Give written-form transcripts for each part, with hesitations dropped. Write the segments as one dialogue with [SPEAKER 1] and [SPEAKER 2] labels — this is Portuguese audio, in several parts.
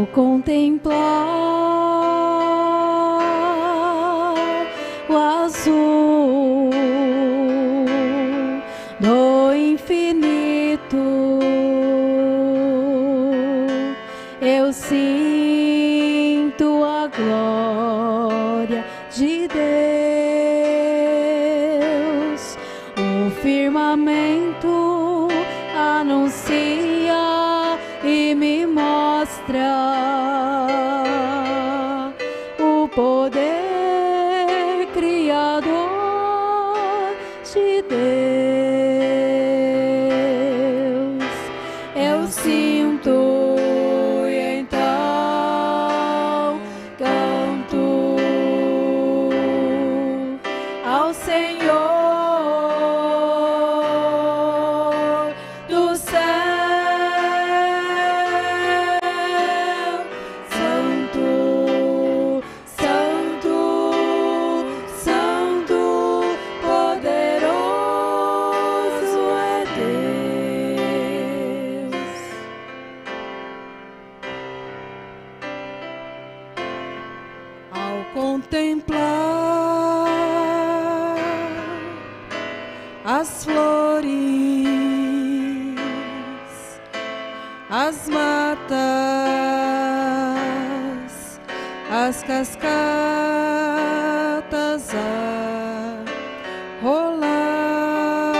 [SPEAKER 1] Ao contemplar o azul do infinito, eu sinto a glória de Deus. O firmamento anuncia e me mostra o poder criador de Deus. Eu sinto e então canto ao Senhor do céu. Santo, Santo, Santo, poderoso é Deus. Ao contemplar as flores, as matas, as cascatas a rolar,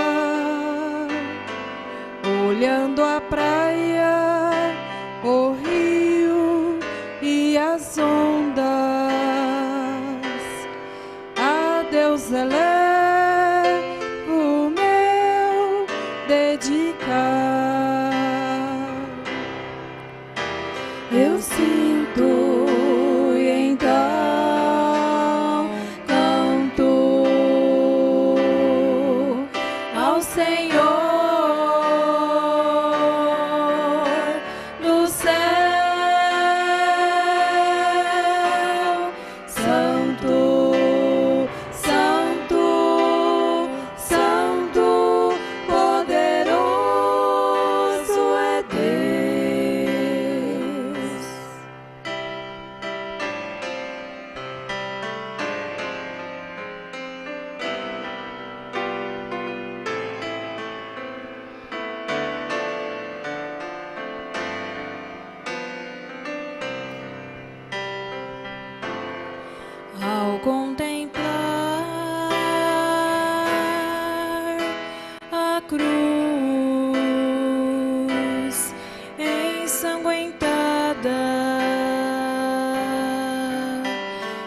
[SPEAKER 1] olhando a praia, o rio e as ondas, a Deus elevo o meu dedicar. Eu sinto e então canto ao Senhor do céu. Santo, Santo, Santo, poderoso é Deus. Ao contemplar a cruz ensanguentada,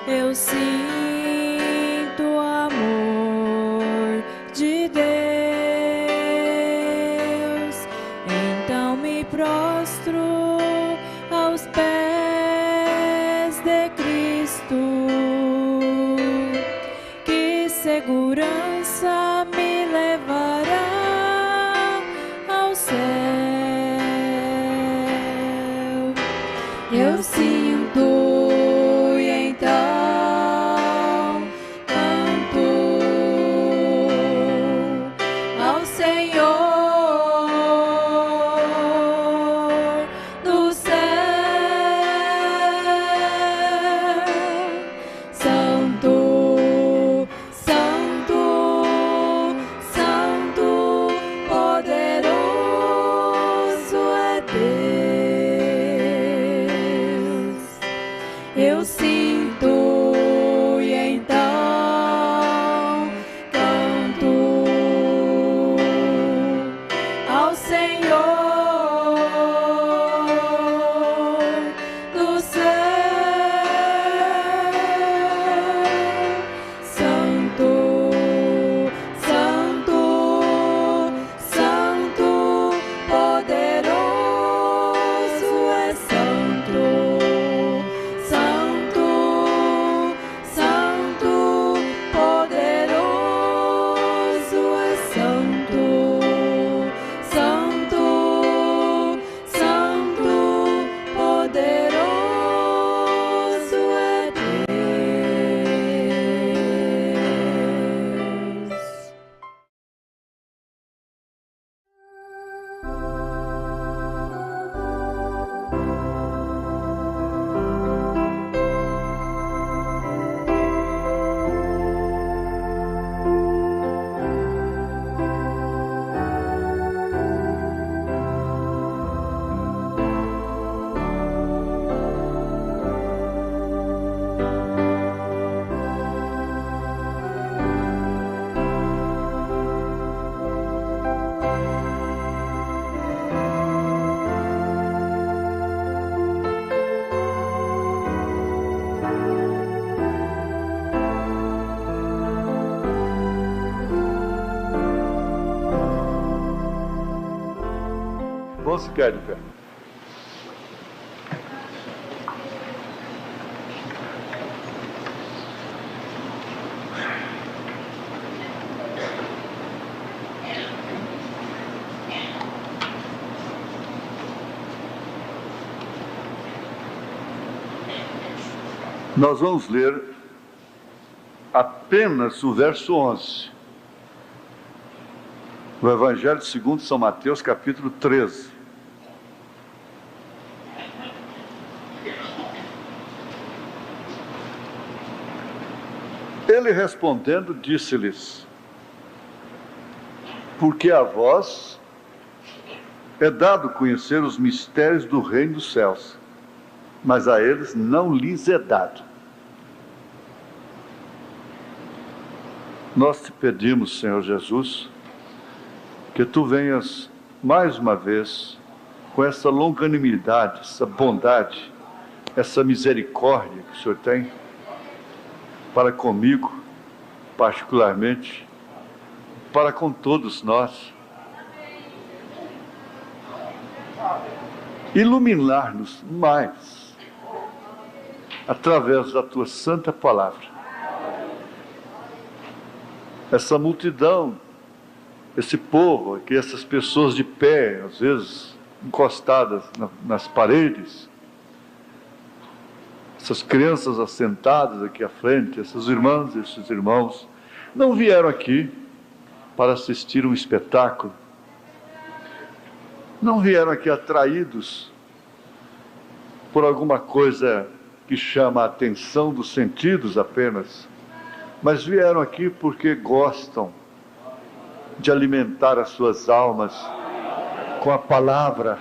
[SPEAKER 1] eu sinto o amor de Deus. Então me prostro aos pés de Cristo. Que segurança me levará ao céu. Eu sinto e então canto ao Senhor do céu. Santo, Santo, Santo, poderoso é Deus. Eu sinto e então canto ao Senhor do céu. Santo, Santo, Santo, poderoso é Santo, Santo,
[SPEAKER 2] Vamos ficar de pé. Nós vamos ler apenas o verso 11. O Evangelho segundo São Mateus, capítulo 13. Ele respondendo, disse-lhes: porque a vós é dado conhecer os mistérios do reino dos céus, mas a eles não lhes é dado. Nós te pedimos, Senhor Jesus, que tu venhas mais uma vez com essa longanimidade, essa bondade, essa misericórdia que o Senhor tem para comigo, particularmente, para com todos nós. Iluminar-nos mais através da tua santa palavra. Essa multidão, esse povo aqui, essas pessoas de pé, às vezes encostadas nas paredes, essas crianças assentadas aqui à frente, essas irmãs e esses irmãos, não vieram aqui para assistir um espetáculo, não vieram aqui atraídos por alguma coisa que chama a atenção dos sentidos apenas, mas vieram aqui porque gostam de alimentar as suas almas com a palavra,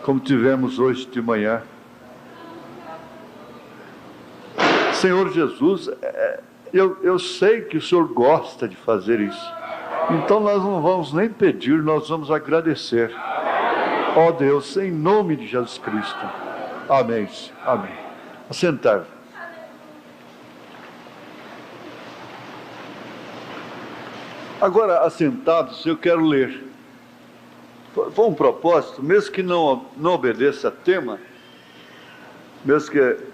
[SPEAKER 2] como tivemos hoje de manhã. Senhor Jesus, eu sei que o Senhor gosta de fazer isso, então nós não vamos nem pedir, nós vamos agradecer. Ó Deus, em nome de Jesus Cristo. Amém. Amém. Assentar. Agora, assentados, eu quero ler. Foi um propósito, mesmo que não obedeça a tema, mesmo que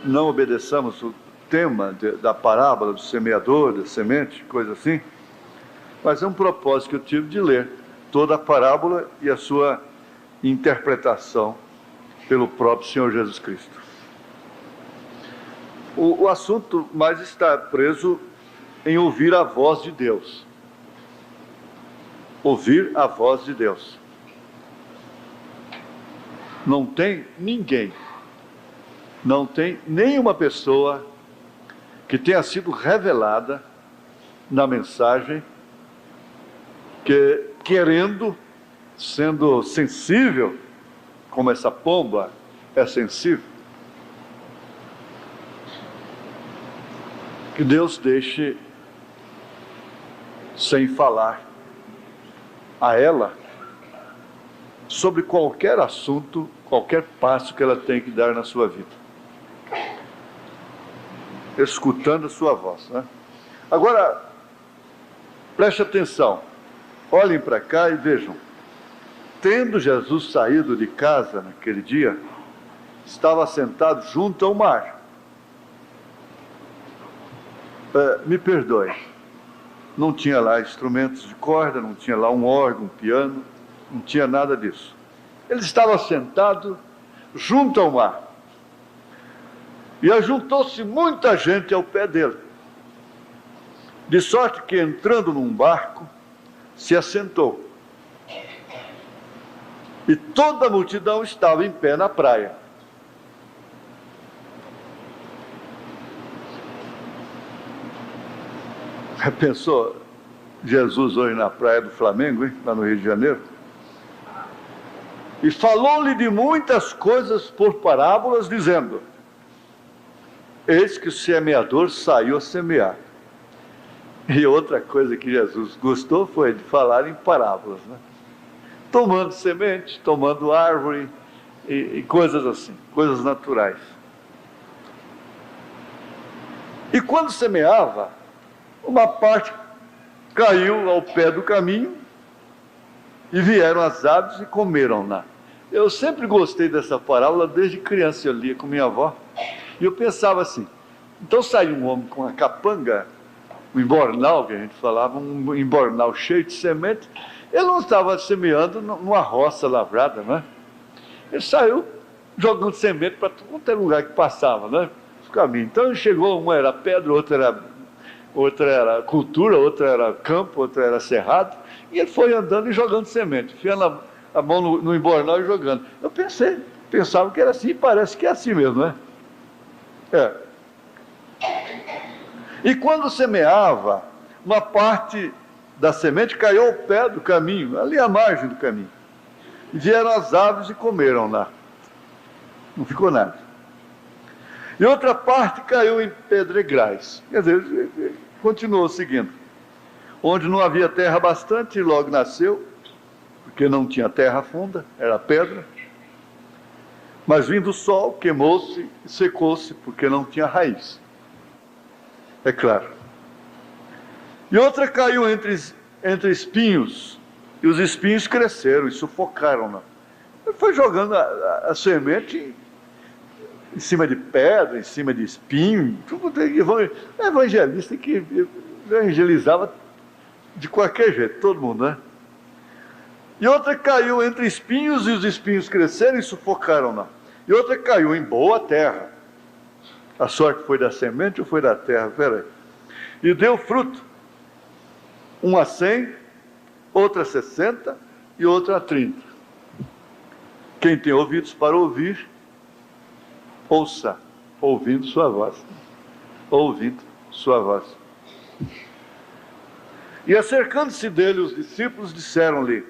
[SPEAKER 2] não obedeçamos o tema da parábola do semeador, da semente, coisa assim, mas é um propósito que eu tive de ler toda a parábola e a sua interpretação pelo próprio Senhor Jesus Cristo. O assunto mais está preso em ouvir a voz de Deus. Ouvir a voz de Deus. Não tem ninguém, não tem nenhuma pessoa que tenha sido revelada na mensagem que, querendo, sendo sensível, como essa pomba é sensível, que Deus deixe sem falar a ela sobre qualquer assunto, qualquer passo que ela tem que dar na sua vida, escutando a sua voz, né? Agora, preste atenção, olhem para cá e vejam. Tendo Jesus saído de casa naquele dia, estava sentado junto ao mar. Me perdoe, não tinha lá instrumentos de corda, não tinha lá um órgão, um piano, não tinha nada disso. Ele estava sentado junto ao mar. E ajuntou-se muita gente ao pé dele. De sorte que, entrando num barco, se assentou. E toda a multidão estava em pé na praia. Pensou Jesus hoje na praia do Flamengo, hein? Lá no Rio de Janeiro? E falou-lhe de muitas coisas por parábolas, dizendo: eis que o semeador saiu a semear. E outra coisa que Jesus gostou foi de falar em parábolas, né? Tomando semente, tomando árvore e coisas assim, coisas naturais. E quando semeava, uma parte caiu ao pé do caminho E vieram as aves e comeram-na. Eu sempre gostei dessa parábola, desde criança eu lia com minha avó. E eu pensava assim, então saiu um homem com uma capanga, um embornal, que a gente falava, um embornal cheio de semente. Ele não estava semeando numa roça lavrada, né? Ele saiu jogando semente para todo quanto é lugar que passava, né? Os caminhos. Então ele chegou, uma era pedra, outra era cultura, outra era campo, outra era cerrado. E ele foi andando e jogando semente, enfiando a mão no embornal e jogando. Eu pensava que era assim, e parece que é assim mesmo, né? É. E quando semeava, uma parte da semente caiu ao pé do caminho, ali à margem do caminho. E vieram as aves e comeram lá. Não ficou nada. E outra parte caiu em pedregais. Quer dizer, continuou seguindo. Onde não havia terra bastante, logo nasceu, porque não tinha terra funda, era pedra. Mas vindo o sol, queimou-se e secou-se, porque não tinha raiz. É claro. E outra caiu entre espinhos, e os espinhos cresceram e sufocaram-na. Ele foi jogando a semente em cima de pedra, em cima de espinho. Evangelista que evangelizava de qualquer jeito, todo mundo, né? E outra caiu entre espinhos, e os espinhos cresceram e sufocaram-na. E outra caiu em boa terra. A sorte foi da semente ou foi da terra? Peraí. E deu fruto. Um a 100, outra a 60 e outra a 30. Quem tem ouvidos para ouvir, ouça, ouvindo sua voz. Ouvindo sua voz. E acercando-se dele, os discípulos disseram-lhe: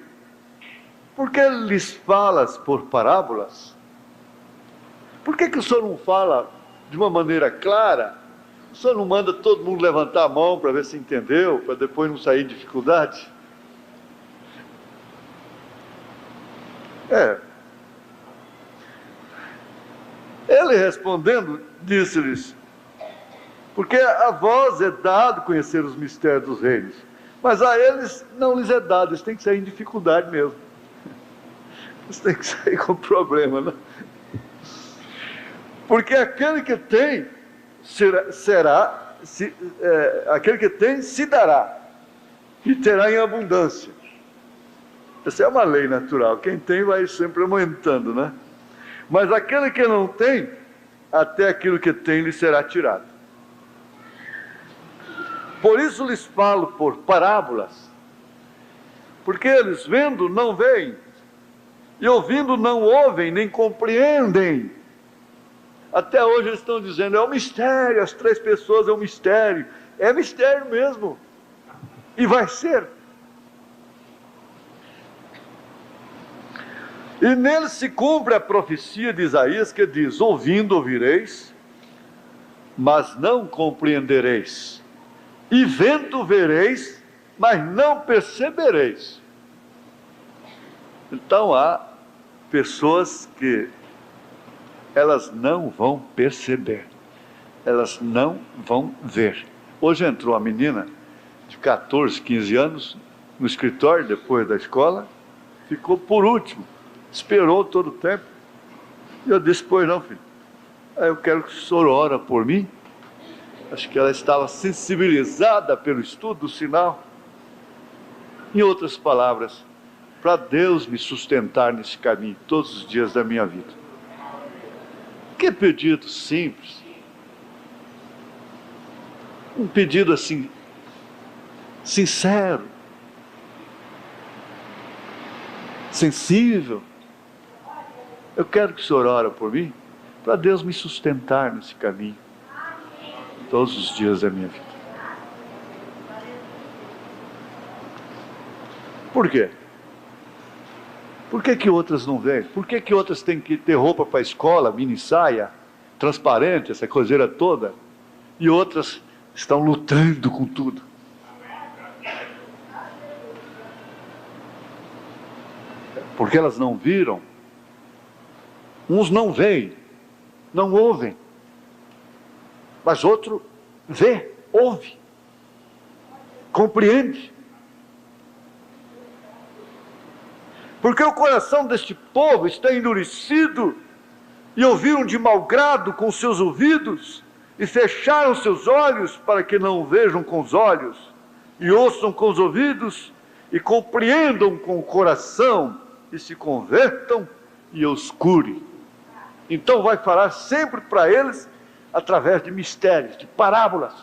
[SPEAKER 2] por que lhes falas por parábolas? Por que o senhor não fala de uma maneira clara? O senhor não manda todo mundo levantar a mão para ver se entendeu, para depois não sair em dificuldade? Ele respondendo, disse-lhes: porque a vós é dado conhecer os mistérios dos reinos, mas a eles não lhes é dado, eles têm que sair em dificuldade mesmo. Eles têm que sair com problema, né? Porque aquele que tem, aquele que tem, se dará, e terá em abundância. Essa é uma lei natural, quem tem vai sempre aumentando, né? Mas aquele que não tem, até aquilo que tem lhe será tirado. Por isso lhes falo por parábolas, porque eles vendo não veem, e ouvindo não ouvem, nem compreendem. Até hoje eles estão dizendo, é um mistério, as 3 pessoas é um mistério. É mistério mesmo. E vai ser. E nele se cumpre a profecia de Isaías que diz, ouvindo ouvireis, mas não compreendereis. E vendo vereis, mas não percebereis. Então há pessoas que elas não vão perceber, elas não vão ver. Hoje entrou uma menina de 14, 15 anos no escritório depois da escola, ficou por último, esperou todo o tempo. E eu disse, pois não, filho, eu quero que o senhor ore por mim. Acho que ela estava sensibilizada pelo estudo do sinal. Em outras palavras, para Deus me sustentar nesse caminho todos os dias da minha vida. Que pedido simples. Um pedido assim, sincero, sensível. Eu quero que o senhor ore por mim, para Deus me sustentar nesse caminho todos os dias da minha vida. Por quê? Por que outras não vêm? Por que outras têm que ter roupa para a escola, mini saia, transparente, essa coiseira toda, e outras estão lutando com tudo? Porque elas não viram. Uns não veem, não ouvem, mas outro vê, ouve, compreende. Porque o coração deste povo está endurecido, e ouviram de mau grado com seus ouvidos, e fecharam seus olhos para que não vejam com os olhos, e ouçam com os ouvidos, e compreendam com o coração, e se convertam, e os cure. Então vai falar sempre para eles, através de mistérios, de parábolas.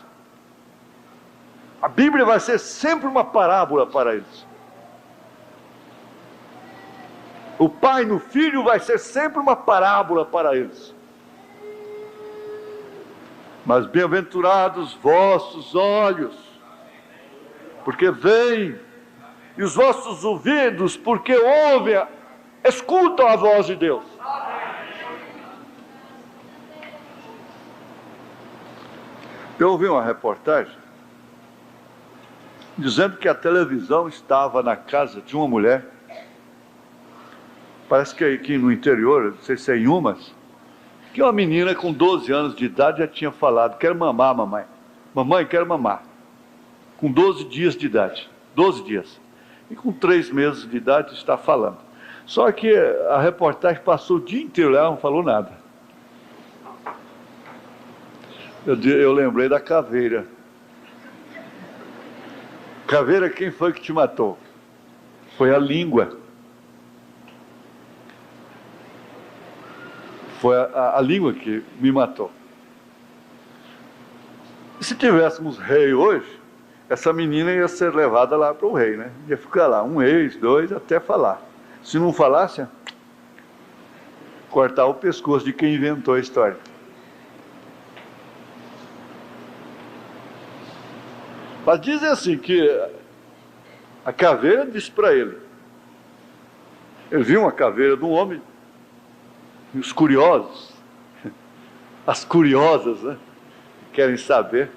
[SPEAKER 2] A Bíblia vai ser sempre uma parábola para eles. O pai no filho vai ser sempre uma parábola para eles. Mas bem-aventurados vossos olhos, porque veem, e os vossos ouvidos, porque ouvem, escutam a voz de Deus. Eu ouvi uma reportagem dizendo que a televisão estava na casa de uma mulher, parece que aqui no interior, não sei se é em Umas, que uma menina com 12 anos de idade já tinha falado: quero mamar, mamãe. Mamãe, quero mamar. Com 12 dias de idade. 12 dias. E com 3 meses de idade está falando. Só que a reportagem passou o dia inteiro lá, não falou nada. Eu lembrei da caveira. Caveira, quem foi que te matou? Foi a língua. Foi a língua que me matou. E se tivéssemos rei hoje, essa menina ia ser levada lá para o rei, né? Ia ficar lá 1 mês, 2, até falar. Se não falasse, cortar o pescoço de quem inventou a história. Mas dizem assim que a caveira disse para ele. Ele viu uma caveira de um homem. E os curiosos, as curiosas, né, querem saber.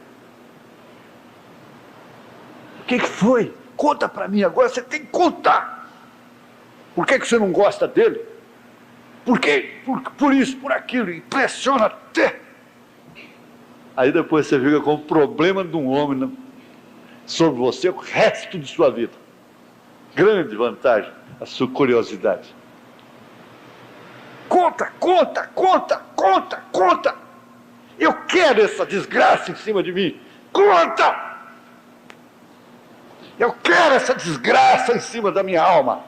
[SPEAKER 2] O que foi? Conta para mim agora, você tem que contar. Por que você não gosta dele? Por quê? Por isso, por aquilo, impressiona até. Aí depois você fica com o problema de um homem, né, sobre você o resto de sua vida. Grande vantagem, a sua curiosidade. Conta, conta, conta, conta, conta. Eu quero essa desgraça em cima de mim. Conta! Eu quero essa desgraça em cima da minha alma.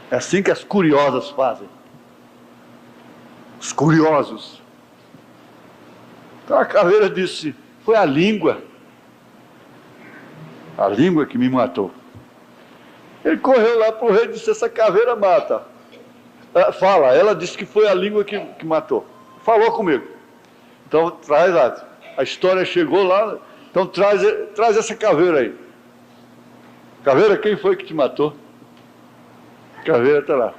[SPEAKER 2] É assim que as curiosas fazem. Os curiosos. Então a caveira disse: foi a língua. A língua que me matou. Ele correu lá para o rei e disse: essa caveira mata. Ela disse que foi a língua que matou. Falou comigo. Então traz lá. A história chegou lá. Então traz essa caveira aí. Caveira, quem foi que te matou? Caveira está lá.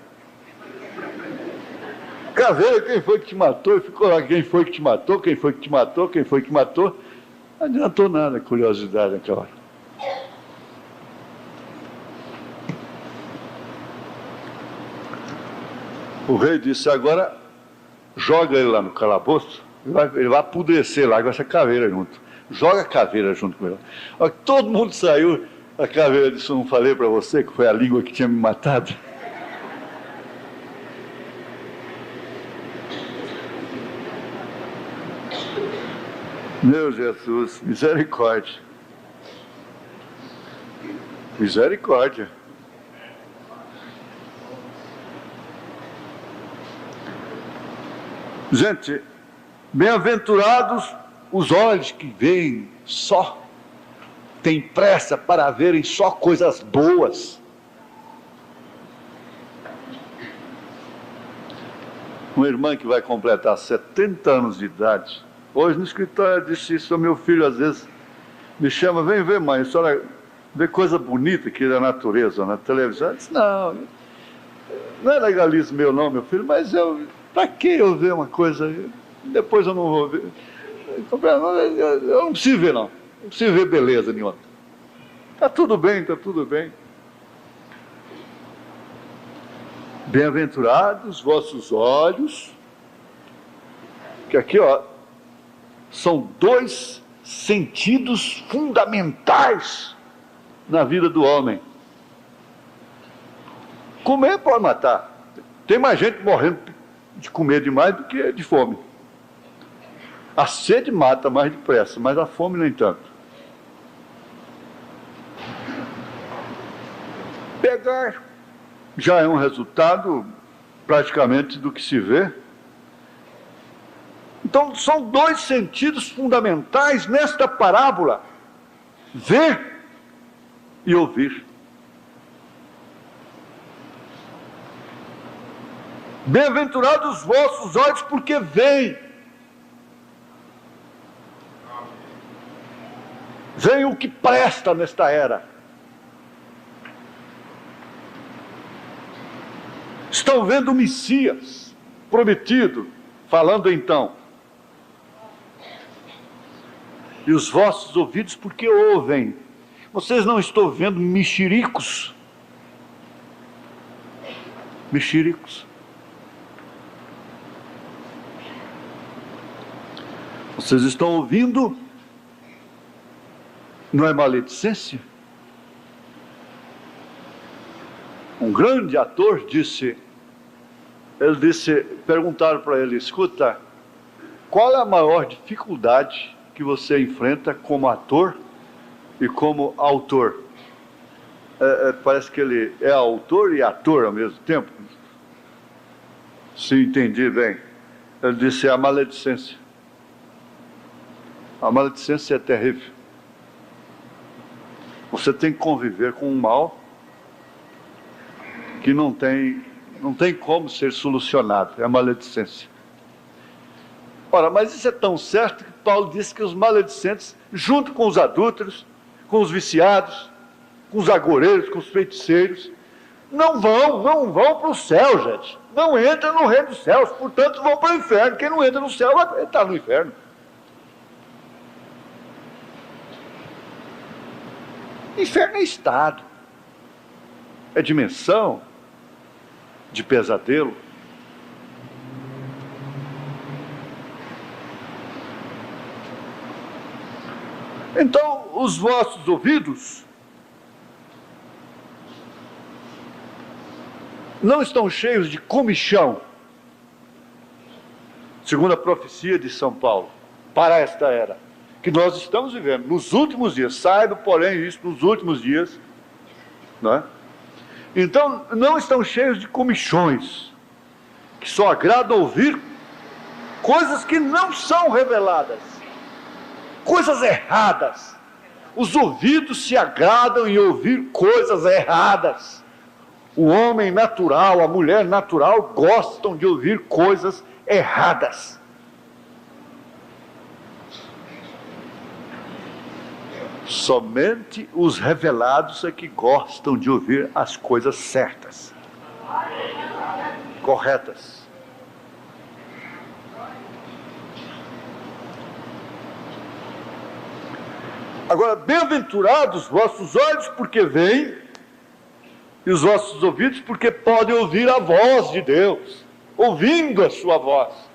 [SPEAKER 2] Caveira, quem foi que te matou? E ficou lá: quem foi que te matou? Quem foi que te matou? Quem foi que matou? Não adiantou nada a curiosidade naquela hora. O rei disse: agora joga ele lá no calabouço, ele vai apodrecer lá com essa caveira junto. Joga a caveira junto com ele. Todo mundo saiu, a caveira disse: eu não falei para você que foi a língua que tinha me matado? Meu Jesus, misericórdia. Misericórdia. Gente, bem-aventurados os olhos que veem só, têm pressa para verem só coisas boas. Uma irmã que vai completar 70 anos de idade, hoje no escritório disse isso: meu filho às vezes me chama: vem ver, mãe, a senhora vê coisa bonita aqui da natureza na televisão. Eu disse: não é legalismo meu não, meu filho, mas para que eu ver uma coisa, depois eu não vou ver. Eu não preciso ver não, não preciso ver beleza nenhuma. Está tudo bem, está tudo bem. Bem-aventurados vossos olhos, que aqui são 2 sentidos fundamentais na vida do homem. Comer pode matar. Tem mais gente morrendo de comer demais do que de fome. A sede mata mais depressa, mas a fome nem tanto. Pegar já é um resultado praticamente do que se vê. Então, são dois sentidos fundamentais nesta parábola: ver e ouvir. Bem-aventurados os vossos olhos, porque veem. Veem o que presta nesta era. Estão vendo o Messias prometido, falando então. E os vossos ouvidos, porque ouvem. Vocês não estão vendo mexericos? Mexericos. Vocês estão ouvindo? Não é maledicência? Um grande ator perguntaram para ele: escuta, qual é a maior dificuldade que você enfrenta como ator e como autor? Parece que ele é autor e ator ao mesmo tempo. Se entendi bem. Ele disse: é a maledicência. A maledicência é terrível. Você tem que conviver com um mal que não tem como ser solucionado. É a maledicência. Ora, mas isso é tão certo que Paulo disse que os maledicentes, junto com os adúlteros, com os viciados, com os agoreiros, com os feiticeiros, não vão para o céu, gente. Não entram no reino dos céus, portanto vão para o inferno. Quem não entra no céu vai estar no inferno. Inferno é estado, é dimensão de pesadelo. Então, os vossos ouvidos não estão cheios de comichão, segundo a profecia de São Paulo, para esta era que nós estamos vivendo, nos últimos dias. Saiba, porém, isso nos últimos dias, não é? Então, não estão cheios de comichões, que só agrada ouvir coisas que não são reveladas, coisas erradas. Os ouvidos se agradam em ouvir coisas erradas. O homem natural, a mulher natural gostam de ouvir coisas erradas. Somente os revelados é que gostam de ouvir as coisas certas, corretas. Agora, bem-aventurados os vossos olhos, porque veem, e os vossos ouvidos, porque podem ouvir a voz de Deus, ouvindo a sua voz.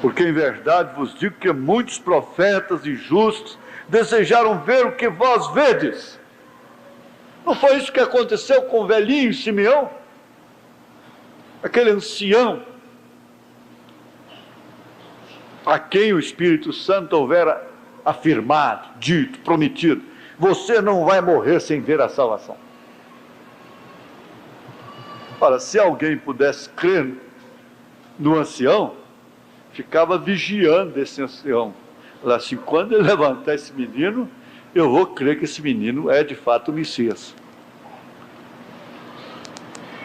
[SPEAKER 2] Porque em verdade vos digo que muitos profetas e justos desejaram ver o que vós vedes. Não foi isso que aconteceu com o velhinho Simeão? Aquele ancião a quem o Espírito Santo houvera afirmado, dito, prometido: você não vai morrer sem ver a salvação. Ora, se alguém pudesse crer no ancião, ficava vigiando esse ancião. Falava assim: quando ele levantar esse menino, eu vou crer que esse menino é de fato o Messias.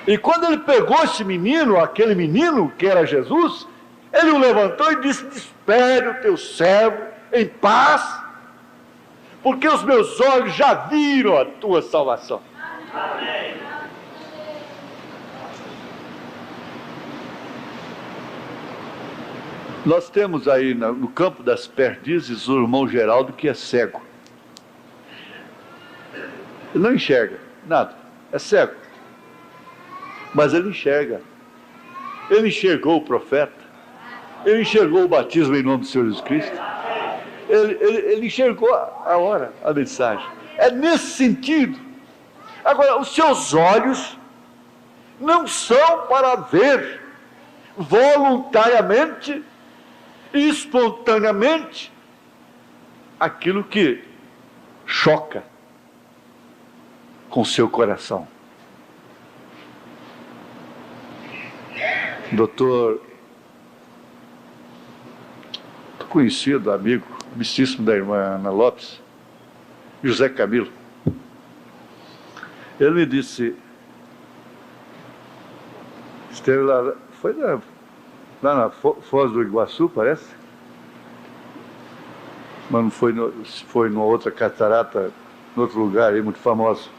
[SPEAKER 2] E quando ele pegou esse menino, aquele menino que era Jesus, ele o levantou e disse: despede o teu servo em paz, porque os meus olhos já viram a tua salvação. Amém. Nós temos aí no campo das perdizes o irmão Geraldo, que é cego. Ele não enxerga nada, é cego. Mas ele enxerga. Ele enxergou o profeta. Ele enxergou o batismo em nome do Senhor Jesus Cristo. Ele enxergou a hora, a mensagem. É nesse sentido. Agora, os seus olhos não são para ver voluntariamente e espontaneamente aquilo que choca com seu coração. Doutor, conhecido, amigo, amicíssimo da irmã Ana Lopes, José Camilo, ele me disse, esteve lá, foi lá na Foz do Iguaçu, parece, mas não foi, foi numa outra catarata, em outro lugar aí, muito famoso.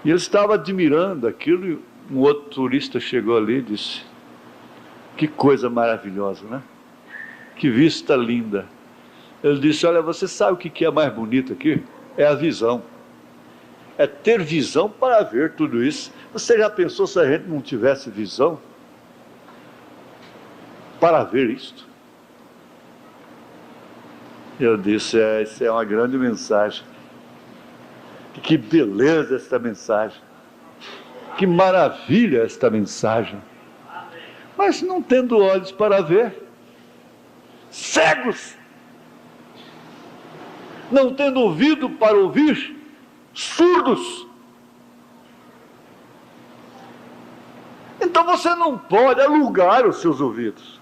[SPEAKER 2] E ele estava admirando aquilo, e um outro turista chegou ali e disse, que coisa maravilhosa, né? Que vista linda. Ele disse, olha, você sabe o que é mais bonito aqui? É a visão. É ter visão para ver tudo isso. Você já pensou se a gente não tivesse visão para ver isto? Eu disse, isso é uma grande mensagem. Que beleza esta mensagem. Que maravilha esta mensagem. Mas não tendo olhos para ver, cegos, não tendo ouvido para ouvir, surdos. Então você não pode alugar os seus ouvidos.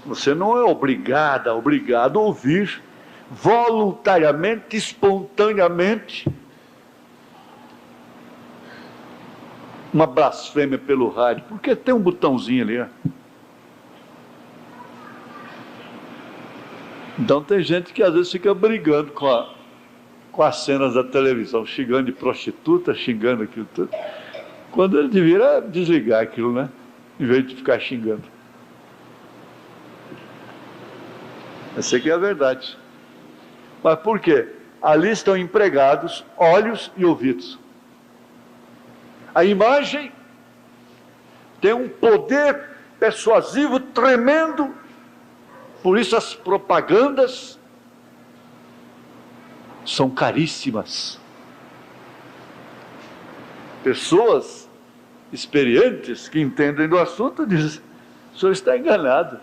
[SPEAKER 2] Você não é obrigado a ouvir voluntariamente, espontaneamente, uma blasfêmia pelo rádio, porque tem um botãozinho ali, ó. Então tem gente que às vezes fica brigando com as cenas da televisão, xingando de prostituta, xingando aquilo tudo, quando ele devia desligar aquilo, né? Em vez de ficar xingando. Essa aqui é a verdade. Mas por quê? Ali estão empregados olhos e ouvidos. A imagem tem um poder persuasivo tremendo, por isso as propagandas são caríssimas. Pessoas experientes que entendem do assunto dizem, o senhor está enganado.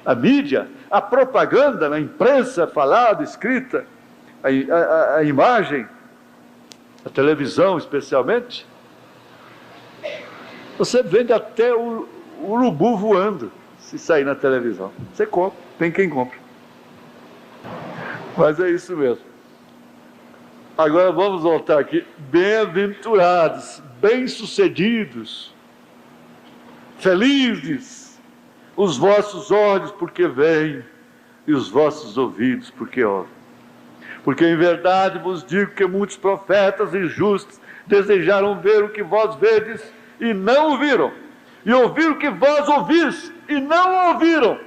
[SPEAKER 2] A mídia, a propaganda na imprensa, falada, escrita, a imagem, a televisão especialmente, você vende até o urubu voando, se sair na televisão. Você compra, tem quem compra. Mas é isso mesmo. Agora vamos voltar aqui. Bem-aventurados, bem-sucedidos, felizes, os vossos olhos porque veem, e os vossos ouvidos porque ouvem. Porque em verdade vos digo que muitos profetas e justos desejaram ver o que vós vedes e não ouviram, e ouvir o que vós ouvis e não ouviram.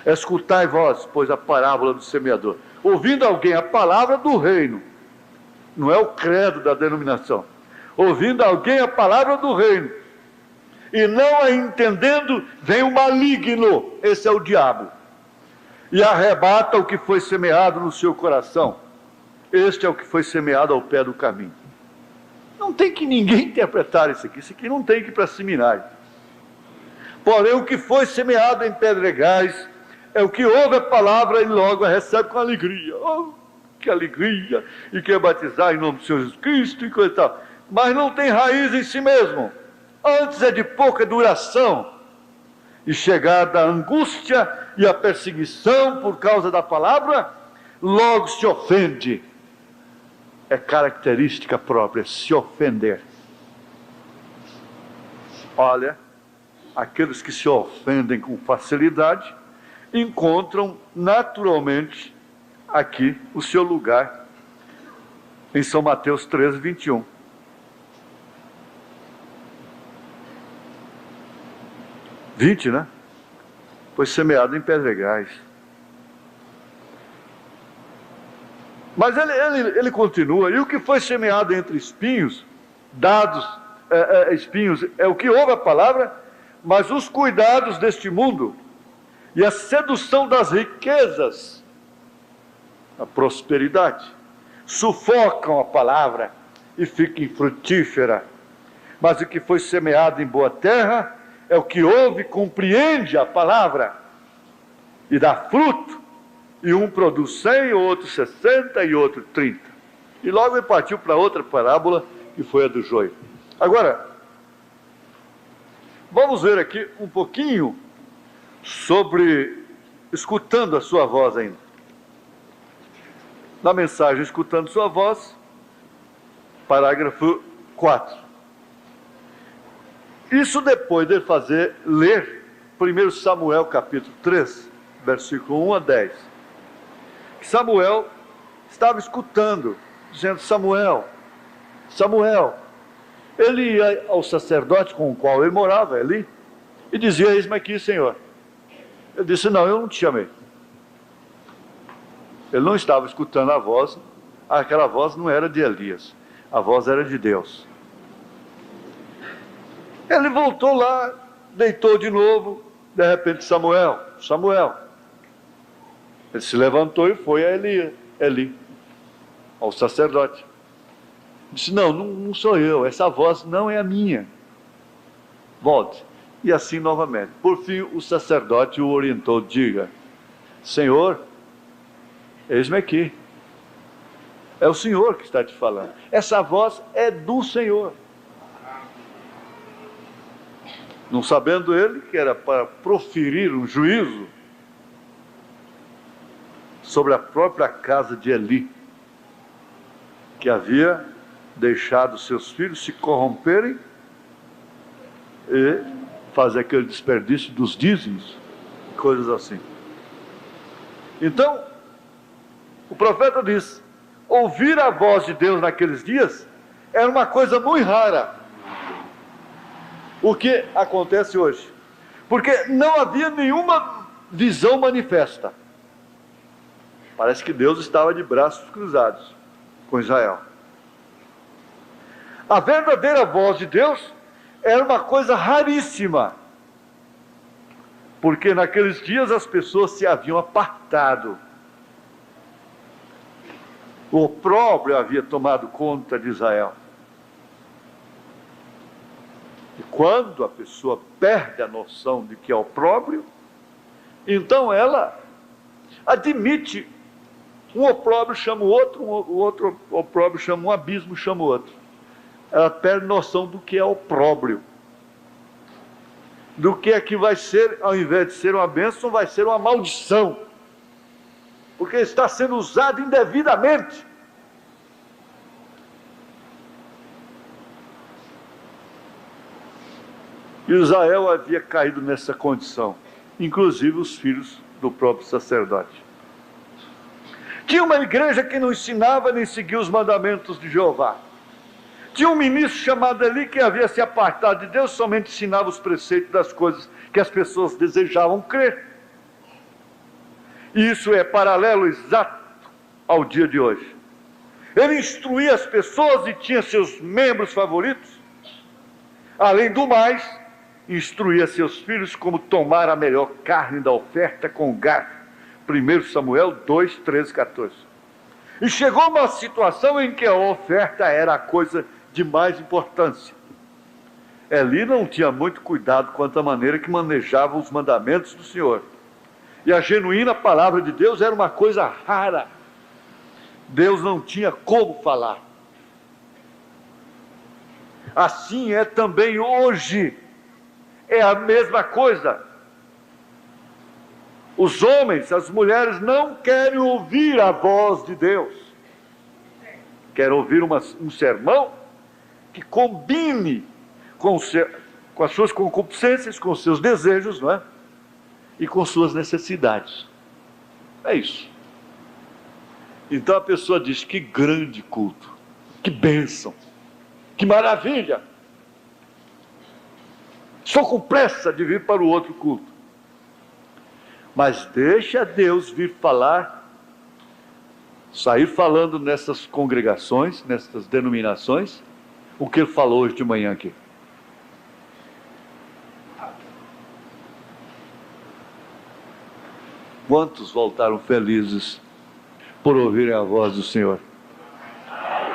[SPEAKER 2] Escutai vós, pois, a parábola do semeador. Ouvindo alguém a palavra do reino, não é o credo da denominação, ouvindo alguém a palavra do reino, e não a entendendo, vem o maligno, esse é o diabo, e arrebata o que foi semeado no seu coração. Este é o que foi semeado ao pé do caminho. Não tem que ninguém interpretar isso aqui não tem que ir para seminário. Porém, o que foi semeado em pedregais é o que ouve a palavra e logo a recebe com alegria. Oh, que alegria! E quer batizar em nome do Senhor Jesus Cristo e coisa e tal. Mas não tem raiz em si mesmo. Antes é de pouca duração. E chegada a angústia e a perseguição por causa da palavra, logo se ofende. É característica própria, se ofender. Olha, aqueles que se ofendem com facilidade, encontram naturalmente aqui o seu lugar, em São Mateus 13, 21. Né? Foi semeado em pedregais. Mas ele continua, e o que foi semeado entre espinhos, espinhos, é o que ouve a palavra, mas os cuidados deste mundo, e a sedução das riquezas, a prosperidade. Sufocam a palavra e fica infrutífera. Mas o que foi semeado em boa terra é o que ouve e compreende a palavra e dá fruto. E um produz 100, o outro 60 e outro 30. E logo ele partiu para outra parábola, que foi a do joio. Agora, vamos ver aqui um pouquinho sobre escutando a sua voz ainda. Na mensagem Escutando Sua Voz, parágrafo 4. Isso depois de ler 1 Samuel capítulo 3, versículo 1 a 10. Samuel estava escutando, dizendo: Samuel, Samuel. Ele ia ao sacerdote com o qual ele morava, Eli, e dizia: eis-me aqui, Senhor. Ele disse: não, eu não te chamei. Ele não estava escutando a voz, aquela voz não era de Elias, a voz era de Deus. Ele voltou lá, deitou de novo, de repente: Samuel, Samuel. Ele se levantou e foi a Eli, ao sacerdote. Disse: não sou eu, essa voz não é a minha. Volte. E assim novamente. Por fim, o sacerdote o orientou: diga: Senhor, eis-me aqui. É o Senhor que está te falando. Essa voz é do Senhor. Não sabendo ele que era para proferir um juízo sobre a própria casa de Eli, que havia deixado seus filhos se corromperem e fazer aquele desperdício dos dízimos, coisas assim. Então, o profeta diz: ouvir a voz de Deus naqueles dias era uma coisa muito rara. O que acontece hoje? Porque não havia nenhuma visão manifesta. Parece que Deus estava de braços cruzados com Israel. A verdadeira voz de Deus era uma coisa raríssima, porque naqueles dias as pessoas se haviam apartado. O opróbrio havia tomado conta de Israel. E quando a pessoa perde a noção de que é opróbrio, então ela admite: um opróbrio chama o outro opróbrio chama um abismo, chama o outro. Ela perde noção do que é opróbrio, do que é que vai ser, ao invés de ser uma bênção, vai ser uma maldição, porque está sendo usado indevidamente. Israel havia caído nessa condição, inclusive os filhos do próprio sacerdote. Tinha uma igreja que não ensinava nem seguia os mandamentos de Jeová. Tinha um ministro chamado Eli que havia se apartado de Deus, somente ensinava os preceitos das coisas que as pessoas desejavam crer. E isso é paralelo exato ao dia de hoje. Ele instruía as pessoas e tinha seus membros favoritos. Além do mais, instruía seus filhos como tomar a melhor carne da oferta com garfo. 1 Samuel 2, 13, 14. E chegou uma situação em que a oferta era a coisa de mais importância. Eli não tinha muito cuidado quanto à maneira que manejava os mandamentos do Senhor. E a genuína palavra de Deus era uma coisa rara. Deus não tinha como falar. Assim é também hoje. É a mesma coisa. Os homens, as mulheres não querem ouvir a voz de Deus. Querem ouvir um sermão que combine com as suas concupiscências, com os seus desejos, não é? E com suas necessidades. É isso. Então a pessoa diz: que grande culto, que bênção, que maravilha. Estou com pressa de vir para o outro culto. Mas deixa Deus vir falar, sair falando nessas congregações, nessas denominações, o que ele falou hoje de manhã aqui. Quantos voltaram felizes por ouvirem a voz do Senhor,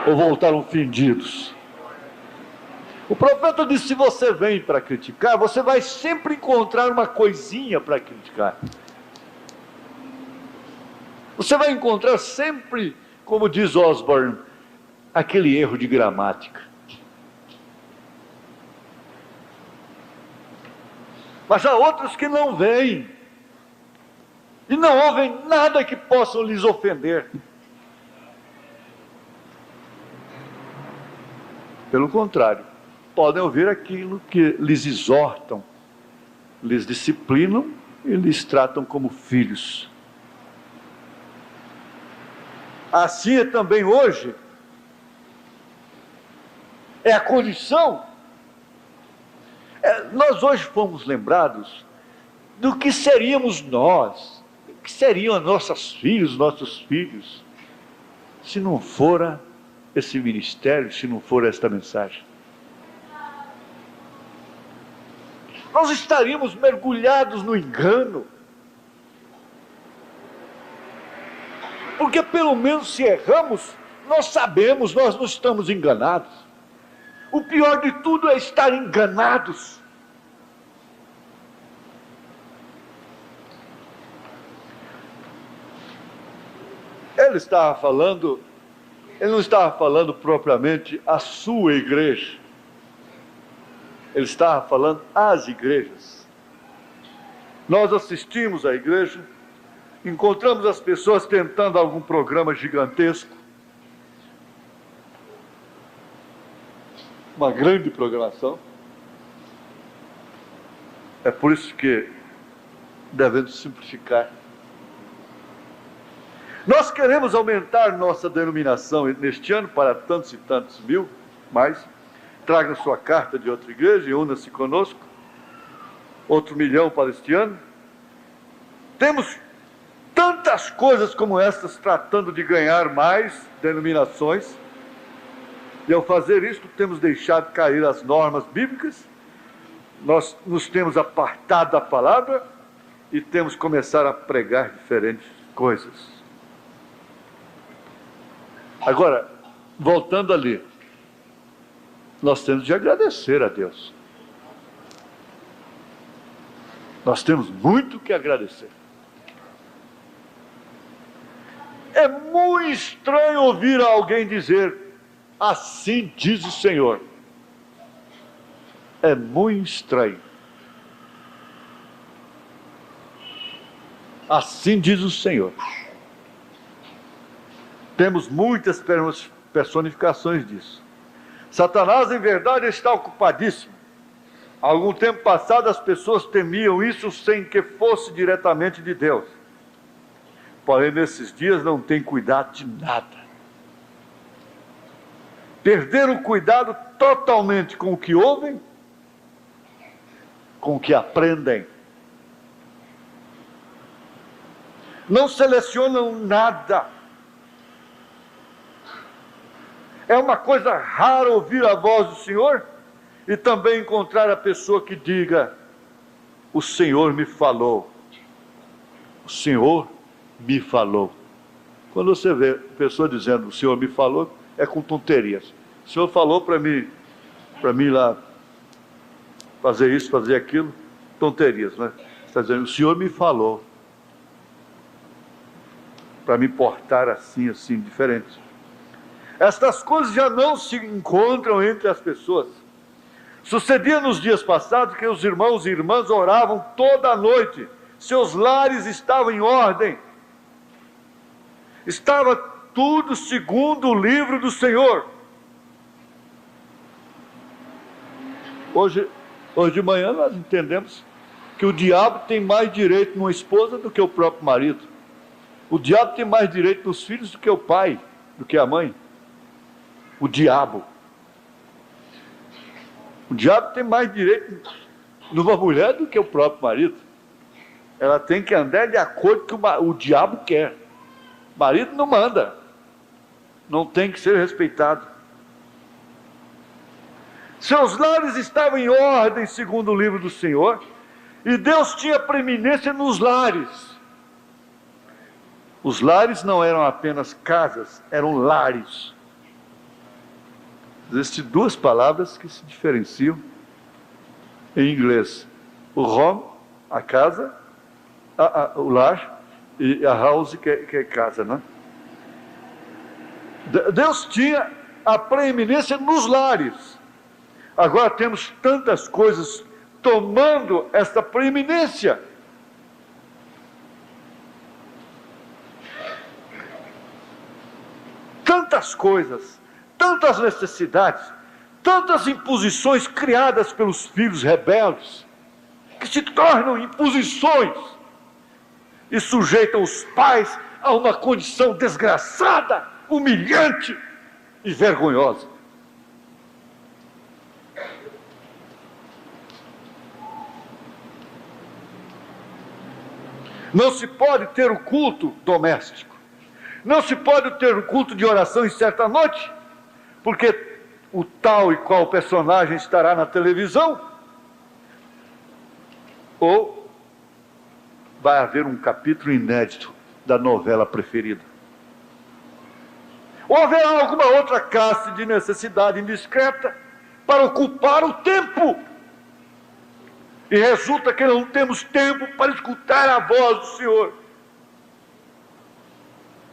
[SPEAKER 2] ou voltaram fendidos. O profeta disse: se você vem para criticar, você vai sempre encontrar uma coisinha para criticar. Você vai encontrar sempre, como diz Osborne, aquele erro de gramática. Mas há outros que não veem, e não ouvem nada que possa lhes ofender. Pelo contrário, podem ouvir aquilo que lhes exortam, lhes disciplinam e lhes tratam como filhos. Assim é também hoje. É a condição. Nós hoje fomos lembrados do que seríamos nós, do que seriam nossos filhos, se não fora esse ministério, se não for esta mensagem. Nós estaríamos mergulhados no engano, porque pelo menos se erramos, nós sabemos, nós não estamos enganados. O pior de tudo é estar enganados. Ele não estava falando propriamente a sua igreja. Ele estava falando às igrejas. Nós assistimos à igreja, encontramos as pessoas tentando algum programa gigantesco, uma grande programação. É por isso que devemos simplificar. Nós queremos aumentar nossa denominação neste ano para tantos e tantos mil, mais. Traga sua carta de outra igreja e una-se conosco. Outro 1 milhão para este ano. Temos tantas coisas como estas tratando de ganhar mais denominações. E ao fazer isto, temos deixado cair as normas bíblicas. Nós nos temos apartado da palavra e temos começado a pregar diferentes coisas. Agora, voltando ali, nós temos de agradecer a Deus. Nós temos muito que agradecer. É muito estranho ouvir alguém dizer: assim diz o Senhor. É muito estranho. Assim diz o Senhor. Temos muitas personificações disso. Satanás, em verdade, está ocupadíssimo. Há algum tempo passado, as pessoas temiam isso sem que fosse diretamente de Deus. Porém, nesses dias, não tem cuidado de nada. Perderam o cuidado totalmente com o que ouvem, com o que aprendem. Não selecionam nada. É uma coisa rara ouvir a voz do Senhor e também encontrar a pessoa que diga: o Senhor me falou. O Senhor me falou. Quando você vê a pessoa dizendo: o Senhor me falou, é com tonterias. O Senhor falou para mim lá fazer isso, fazer aquilo, tonterias, né? Está dizendo: o Senhor me falou para me portar assim, diferente. Estas coisas já não se encontram entre as pessoas. Sucedia nos dias passados que os irmãos e irmãs oravam toda a noite. Seus lares estavam em ordem. Estava tudo segundo o livro do Senhor. Hoje de manhã nós entendemos que o diabo tem mais direito numa esposa do que o próprio marido. O diabo tem mais direito nos filhos do que o pai, do que a mãe. O diabo tem mais direito numa mulher do que o próprio marido. Ela tem que andar de acordo com o diabo quer. O marido não manda. Não tem que ser respeitado. Seus lares estavam em ordem segundo o livro do Senhor, e Deus tinha preeminência nos lares. Os lares não eram apenas casas, eram lares. Existem duas palavras que se diferenciam em inglês. O home, a casa, o lar, e a house, que é casa, né? Deus tinha a preeminência nos lares. Agora temos tantas coisas tomando esta preeminência. Tantas coisas, tantas necessidades, tantas imposições criadas pelos filhos rebeldes, que se tornam imposições e sujeitam os pais a uma condição desgraçada, humilhante e vergonhosa. Não se pode ter o culto doméstico. Não se pode ter o culto de oração em certa noite, porque o tal e qual personagem estará na televisão, ou vai haver um capítulo inédito da novela preferida. Ou haverá alguma outra classe de necessidade indiscreta para ocupar o tempo. E resulta que não temos tempo para escutar a voz do Senhor.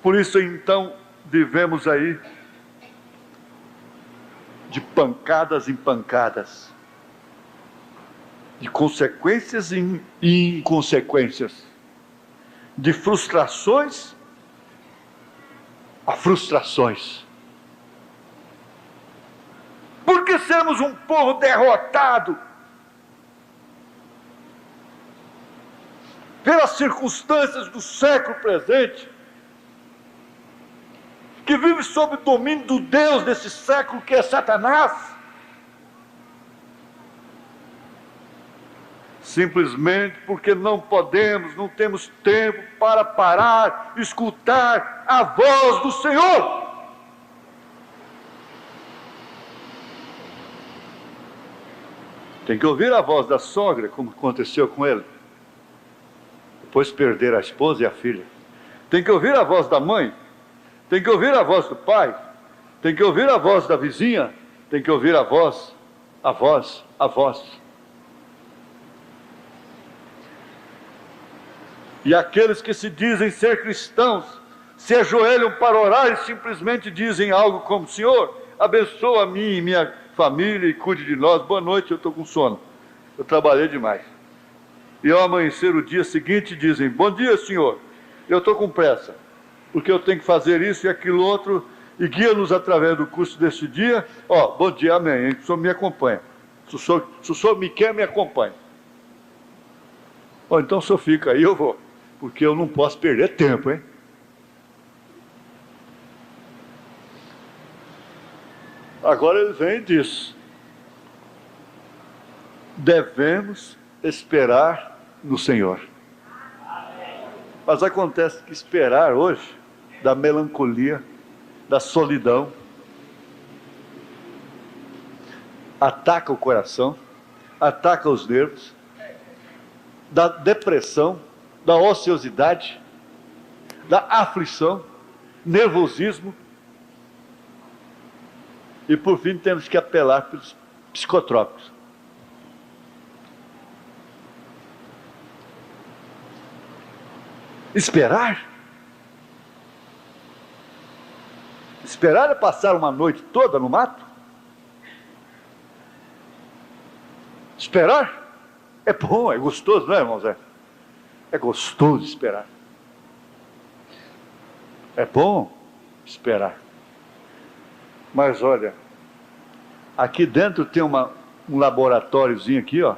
[SPEAKER 2] Por isso, então, vivemos aí de pancadas em pancadas, de consequências em inconsequências, de frustrações a frustrações. Porque sermos um povo derrotado pelas circunstâncias do século presente, que vive sob o domínio do Deus desse século, que é Satanás. Simplesmente porque não podemos, não temos tempo para parar, escutar a voz do Senhor. Tem que ouvir a voz da sogra, como aconteceu com ele. Depois perder a esposa e a filha. Tem que ouvir a voz da mãe. Tem que ouvir a voz do pai. Tem que ouvir a voz da vizinha. Tem que ouvir a voz. E aqueles que se dizem ser cristãos, se ajoelham para orar e simplesmente dizem algo como: Senhor, abençoa a mim e minha família e cuide de nós. Boa noite, eu estou com sono. Eu trabalhei demais. E ao amanhecer o dia seguinte dizem: bom dia, Senhor, eu estou com pressa, porque eu tenho que fazer isso e aquilo outro, e guia-nos através do curso deste dia. Bom dia, amém, hein? O Senhor me acompanha. Se o Senhor me quer, me acompanha. Então o Senhor fica aí, eu vou, porque eu não posso perder tempo, hein? Agora ele vem e diz: devemos esperar no Senhor. Mas acontece que esperar hoje da melancolia, da solidão, ataca o coração, ataca os nervos, da depressão, da ociosidade, da aflição, nervosismo, e por fim temos que apelar pelos psicotrópicos. Esperar? Esperar é passar uma noite toda no mato? Esperar é bom, é gostoso, não é, irmão Zé? É gostoso esperar. É bom esperar. Mas olha, aqui dentro tem um laboratóriozinho aqui, ó.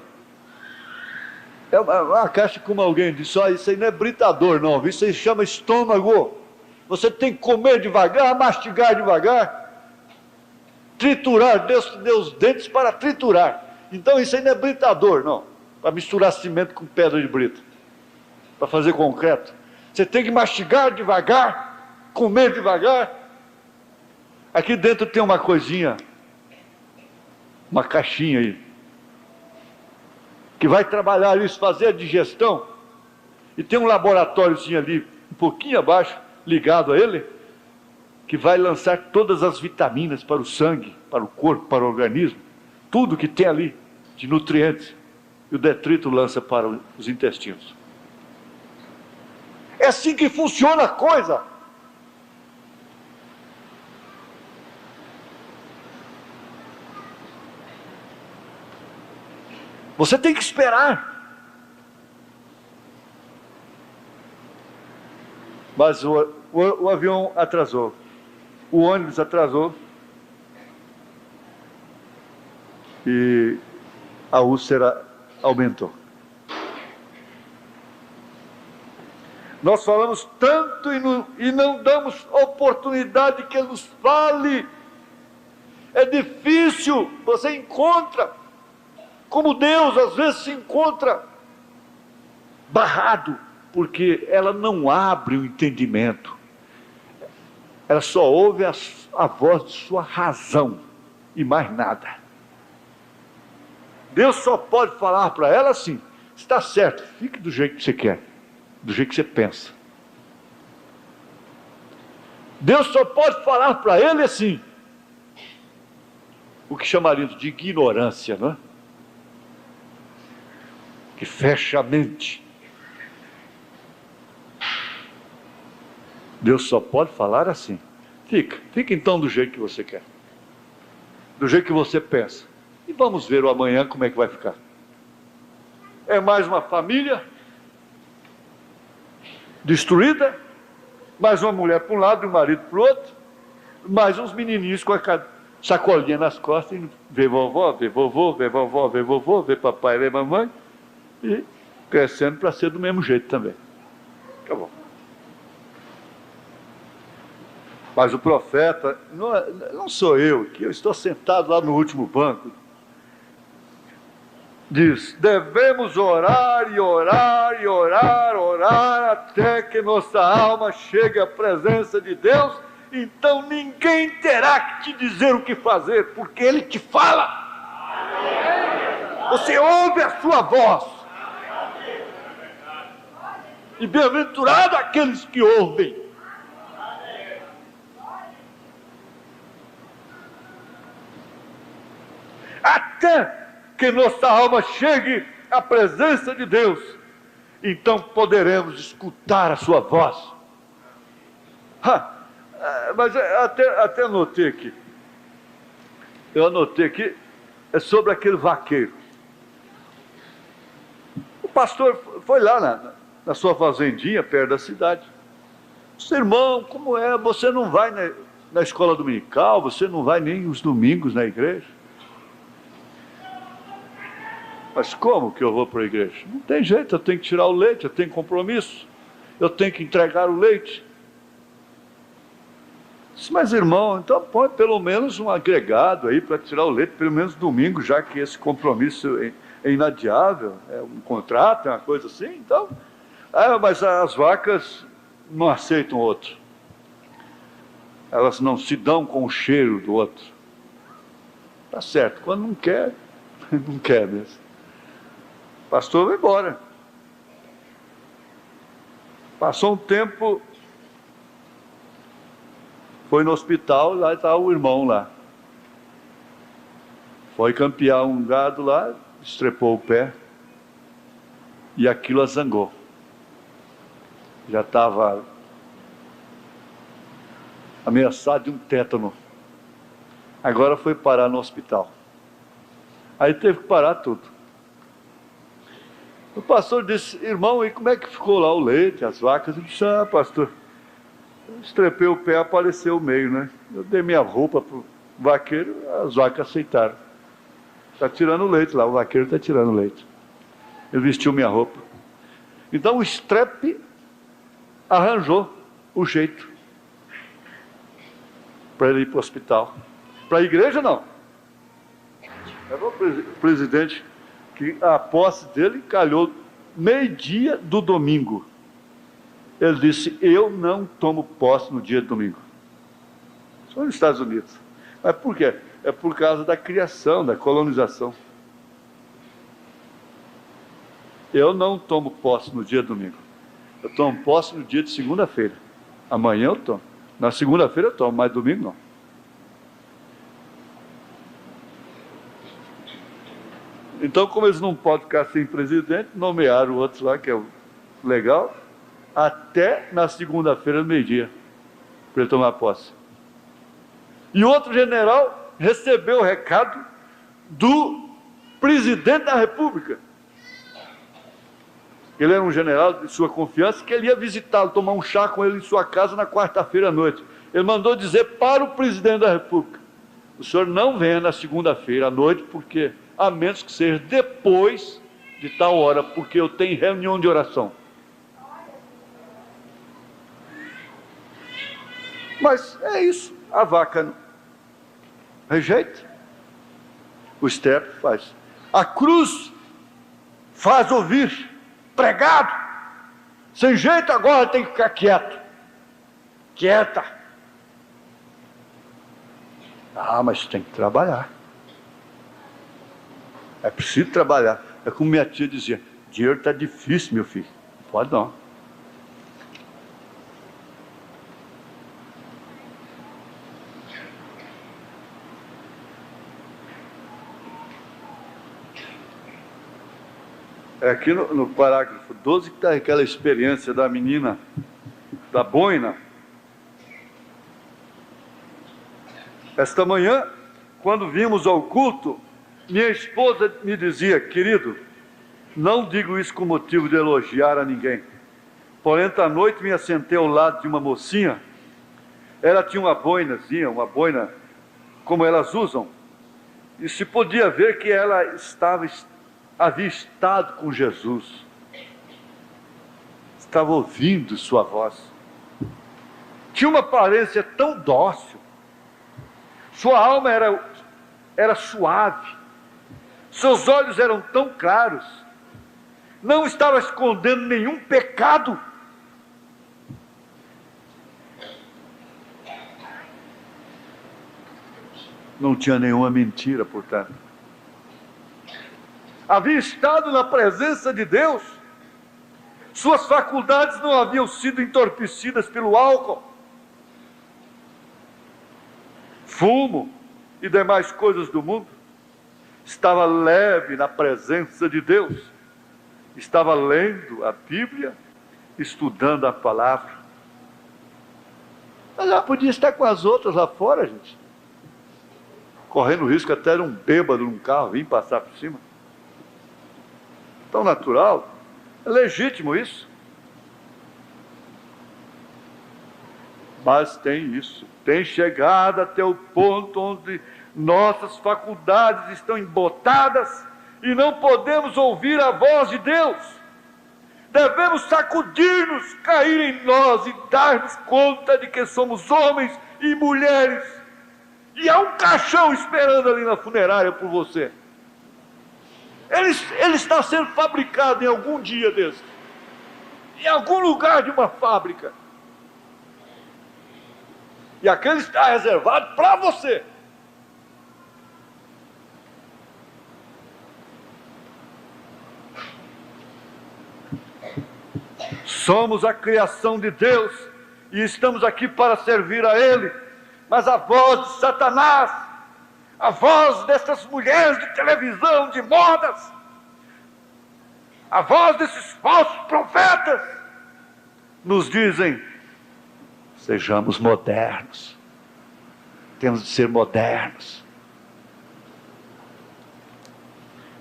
[SPEAKER 2] É uma caixa, como alguém disse: isso aí não é britador não, isso aí chama estômago. Você tem que comer devagar, mastigar devagar, triturar. Deus deu os dentes para triturar. Então isso aí não é britador não, para misturar cimento com pedra de brita, para fazer concreto. Você tem que mastigar devagar, comer devagar. Aqui dentro tem uma coisinha, uma caixinha aí, que vai trabalhar isso, fazer a digestão. E tem um laboratóriozinho ali, um pouquinho abaixo, ligado a ele, que vai lançar todas as vitaminas para o sangue, para o corpo, para o organismo, tudo que tem ali de nutrientes, e o detrito lança para os intestinos. É assim que funciona a coisa. Você tem que esperar. Mas o avião atrasou, o ônibus atrasou, e a úlcera aumentou. Nós falamos tanto e não damos oportunidade que Ele nos fale. É difícil, você encontra, como Deus às vezes se encontra barrado, porque ela não abre o entendimento. Ela só ouve a voz de sua razão e mais nada. Deus só pode falar para ela assim: está certo, fique do jeito que você quer, do jeito que você pensa. Deus só pode falar para ele assim, o que chamaríamos de ignorância, não é? Que fecha a mente. Deus só pode falar assim: fica então do jeito que você quer, do jeito que você pensa, e vamos ver o amanhã como é que vai ficar. É mais uma família destruída, mais uma mulher para um lado e um marido para o outro, mais uns menininhos com a sacolinha nas costas, e vê vovó, vê vovô, vê vovó, vê vovô, vê papai, vê mamãe, e crescendo para ser do mesmo jeito também. Acabou. Mas o profeta, não sou eu, que eu estou sentado lá no último banco, diz: devemos orar e orar e orar, orar até que nossa alma chegue à presença de Deus. Então ninguém terá que te dizer o que fazer, porque Ele te fala. Você ouve a sua voz. E bem-aventurado aqueles que ouvem. Até que nossa alma chegue à presença de Deus, então poderemos escutar a sua voz. Mas até anotei aqui. Eu anotei aqui, é sobre aquele vaqueiro. O pastor foi lá na sua fazendinha, perto da cidade. Disse: irmão, como é? Você não vai na escola dominical, você não vai nem os domingos na igreja. Mas como que eu vou para a igreja? Não tem jeito, eu tenho que tirar o leite, eu tenho compromisso, eu tenho que entregar o leite. Disse: mas irmão, então põe pelo menos um agregado aí para tirar o leite, pelo menos domingo, já que esse compromisso é inadiável, é um contrato, é uma coisa assim. Então, mas as vacas não aceitam outro, elas não se dão com o cheiro do outro. Tá certo, quando não quer, não quer mesmo. O pastor vai embora. Passou um tempo, foi no hospital, lá estava o irmão lá. Foi campear um gado lá, estrepou o pé, e aquilo a zangou. Já estava ameaçado de um tétano. Agora foi parar no hospital. Aí teve que parar tudo. O pastor disse: irmão, e como é que ficou lá o leite, as vacas? Eu disse: pastor, eu estrepei o pé, apareceu o meio, né? Eu dei minha roupa para o vaqueiro, as vacas aceitaram. Está tirando o leite lá, o vaqueiro está tirando o leite. Ele vestiu minha roupa. Então o estrepe arranjou o jeito para ele ir para o hospital. Para a igreja, não. Levou o presidente, que a posse dele calhou meio-dia do domingo. Ele disse: eu não tomo posse no dia de domingo. Só nos Estados Unidos. Mas por quê? É por causa da criação, da colonização. Eu não tomo posse no dia de domingo. Eu tomo posse no dia de segunda-feira. Amanhã eu tomo. Na segunda-feira eu tomo, mas domingo não. Então, como eles não podem ficar sem presidente, nomearam o outro lá, que é o legal, até na segunda-feira, no meio-dia, para ele tomar posse. E outro general recebeu o recado do presidente da República. Ele era um general de sua confiança, que ele ia visitá-lo, tomar um chá com ele em sua casa na quarta-feira à noite. Ele mandou dizer para o presidente da República: o senhor não venha na segunda-feira à noite, porque, a menos que seja depois de tal hora, porque eu tenho reunião de oração. Mas é isso, a vaca rejeita, o estepe faz. A cruz faz ouvir, pregado, sem jeito agora tem que ficar quieto, quieta. Ah, mas tem que trabalhar. É preciso trabalhar. É como minha tia dizia: dinheiro está difícil, meu filho. Não pode não. É aqui no parágrafo 12 que está aquela experiência da menina, da boina. Esta manhã, quando vimos ao culto, minha esposa me dizia: querido, não digo isso com motivo de elogiar a ninguém. Porém, à noite me assentei ao lado de uma mocinha. Ela tinha uma boinazinha, uma boina como elas usam, e se podia ver que ela havia estado com Jesus, estava ouvindo sua voz, tinha uma aparência tão dócil, sua alma era suave, seus olhos eram tão claros, não estava escondendo nenhum pecado. Não tinha nenhuma mentira, portanto. Havia estado na presença de Deus, suas faculdades não haviam sido entorpecidas pelo álcool, fumo e demais coisas do mundo. Estava leve na presença de Deus, estava lendo a Bíblia, estudando a palavra. Mas ela podia estar com as outras lá fora, gente, correndo o risco até de um bêbado num carro vir passar por cima. Tão natural, é legítimo isso. Mas tem isso, tem chegado até o ponto onde nossas faculdades estão embotadas e não podemos ouvir a voz de Deus. Devemos sacudir-nos, cair em nós e dar-nos conta de que somos homens e mulheres, e há um caixão esperando ali na funerária por você. Ele está sendo fabricado em algum dia desse, em algum lugar de uma fábrica, e aquele está reservado para você. Somos a criação de Deus e estamos aqui para servir a Ele, mas a voz de Satanás, a voz dessas mulheres de televisão, de modas, a voz desses falsos profetas, nos dizem: sejamos modernos, temos de ser modernos.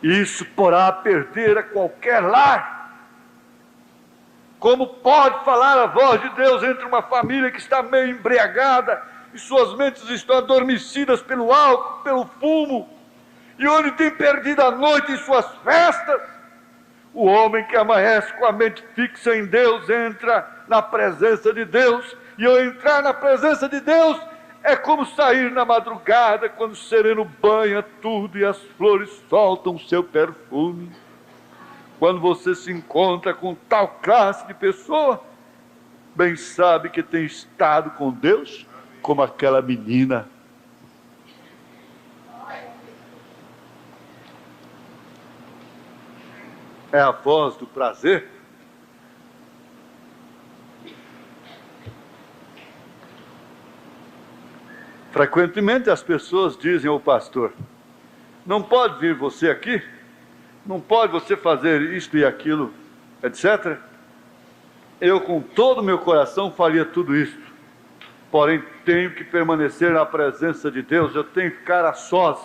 [SPEAKER 2] Isso porá a perder a qualquer lar. Como pode falar a voz de Deus entre uma família que está meio embriagada e suas mentes estão adormecidas pelo álcool, pelo fumo, e onde tem perdido a noite em suas festas? O homem que amanhece com a mente fixa em Deus entra na presença de Deus, e ao entrar na presença de Deus é como sair na madrugada, quando o sereno banha tudo e as flores soltam o seu perfume. Quando você se encontra com tal classe de pessoa, bem sabe que tem estado com Deus, como aquela menina. É a voz do prazer? Frequentemente as pessoas dizem ao pastor: não pode vir você aqui, não pode você fazer isto e aquilo, etc. Eu, com todo o meu coração, faria tudo isso, porém tenho que permanecer na presença de Deus, eu tenho que ficar a sós.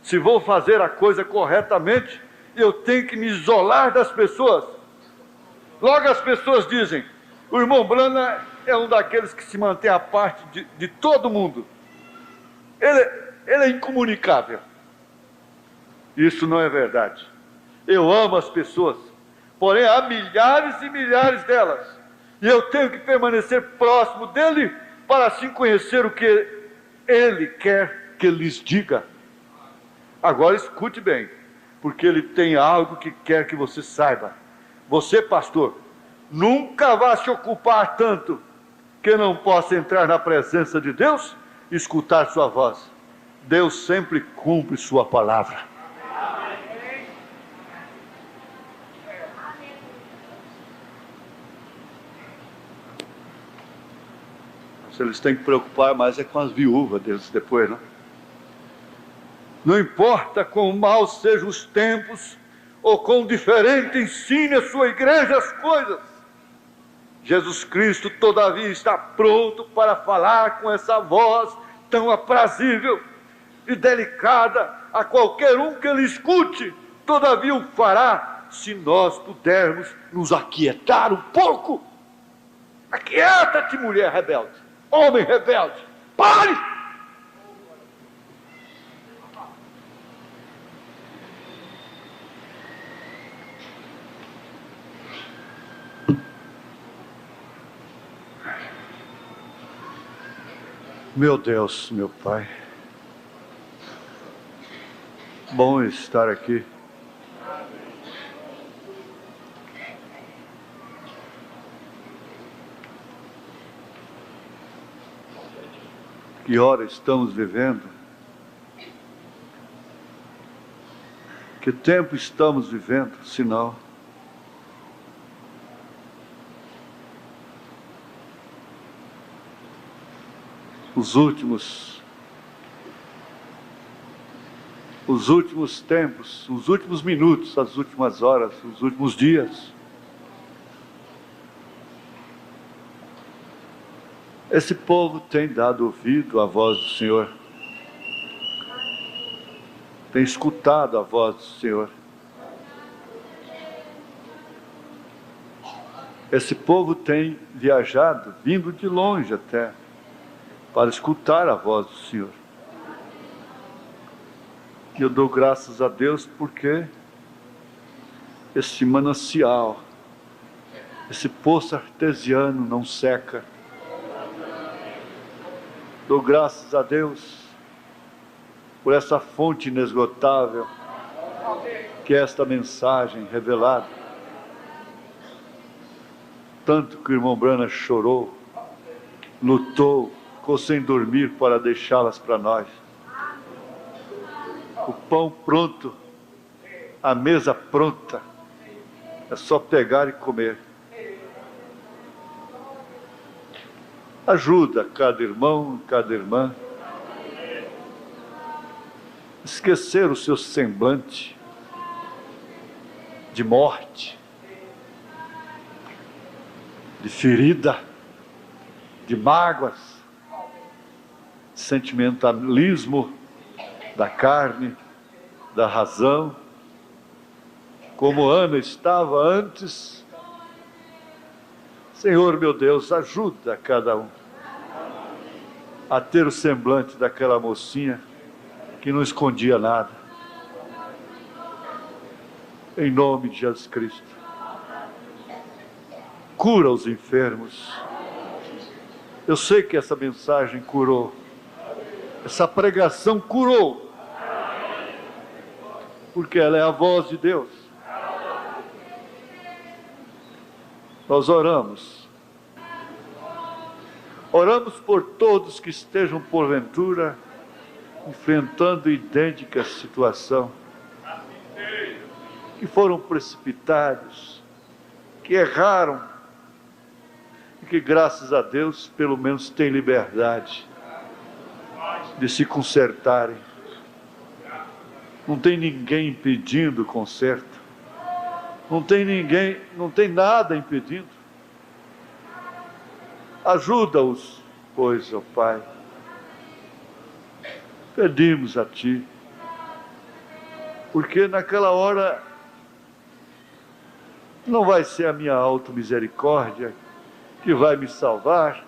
[SPEAKER 2] Se vou fazer a coisa corretamente, eu tenho que me isolar das pessoas. Logo as pessoas dizem: o irmão Brana é um daqueles que se mantém à parte de todo mundo. Ele é incomunicável. Isso não é verdade. Eu amo as pessoas, porém há milhares e milhares delas, e eu tenho que permanecer próximo dele, para assim conhecer o que ele quer que lhes diga. Agora escute bem, porque ele tem algo que quer que você saiba. Você, pastor, nunca vai se ocupar tanto que não possa entrar na presença de Deus e escutar sua voz. Deus sempre cumpre sua palavra. Se eles têm que preocupar mais é com as viúvas deles depois, não? Não importa quão maus sejam os tempos, ou quão diferente ensine a sua igreja as coisas, Jesus Cristo, todavia, está pronto para falar com essa voz tão aprazível e delicada a qualquer um que ele escute. Todavia o fará, se nós pudermos nos aquietar um pouco. Aquieta-te, mulher rebelde, homem rebelde, pare! Meu Deus, meu Pai, bom estar aqui. Que hora estamos vivendo? Que tempo estamos vivendo, sinal? Os últimos tempos, os últimos minutos, as últimas horas, os últimos dias. Esse povo tem dado ouvido à voz do Senhor, tem escutado a voz do Senhor. Esse povo tem viajado, vindo de longe até, para escutar a voz do Senhor. E eu dou graças a Deus porque esse manancial, esse poço artesiano não seca. Dou graças a Deus por essa fonte inesgotável que é esta mensagem revelada. Tanto que o irmão Brana chorou, lutou, ficou sem dormir para deixá-las para nós. O pão pronto, a mesa pronta, é só pegar e comer. Ajuda cada irmão, cada irmã, esquecer o seu semblante de morte, de ferida, de mágoas, de sentimentalismo da carne, da razão, como Ana estava antes. Senhor meu Deus, ajuda cada um a ter o semblante daquela mocinha que não escondia nada. Em nome de Jesus Cristo. Cura os enfermos. Eu sei que essa mensagem curou. Essa pregação curou. Porque ela é a voz de Deus. Nós oramos. Oramos por todos que estejam porventura enfrentando idêntica situação, que foram precipitados, que erraram, e que graças a Deus pelo menos têm liberdade. de se consertarem. Não tem ninguém impedindo o conserto. Não tem ninguém, não tem nada impedindo. Ajuda-os, pois, ó Pai. Pedimos a Ti, porque naquela hora não vai ser a minha auto-misericórdia que vai me salvar,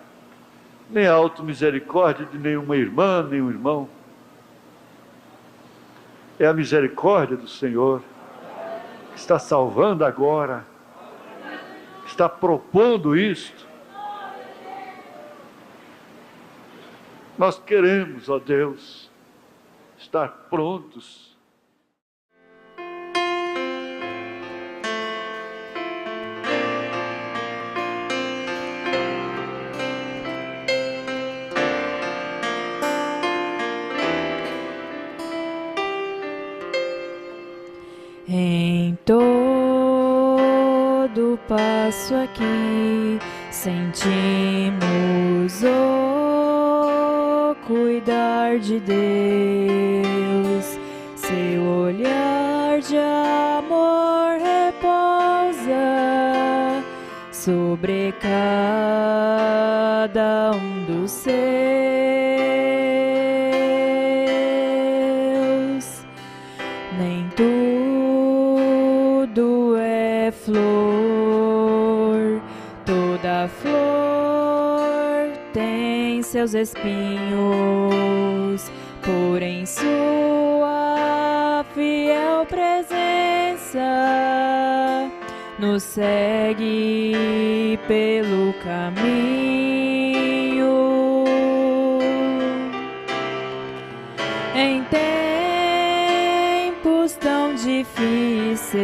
[SPEAKER 2] nem a auto-misericórdia de nenhuma irmã, nenhum irmão. É a misericórdia do Senhor que está salvando agora, está propondo isto. Nós queremos, ó Deus, estar prontos.
[SPEAKER 1] Em todo passo aqui sentimos o cuidar de Deus, seu olhar de amor repousa sobre cada um dos seus. Nem tudo é flor, toda flor tem seus espinhos, porém sua fiel presença nos segue pelo caminho. Em tempos tão difíceis,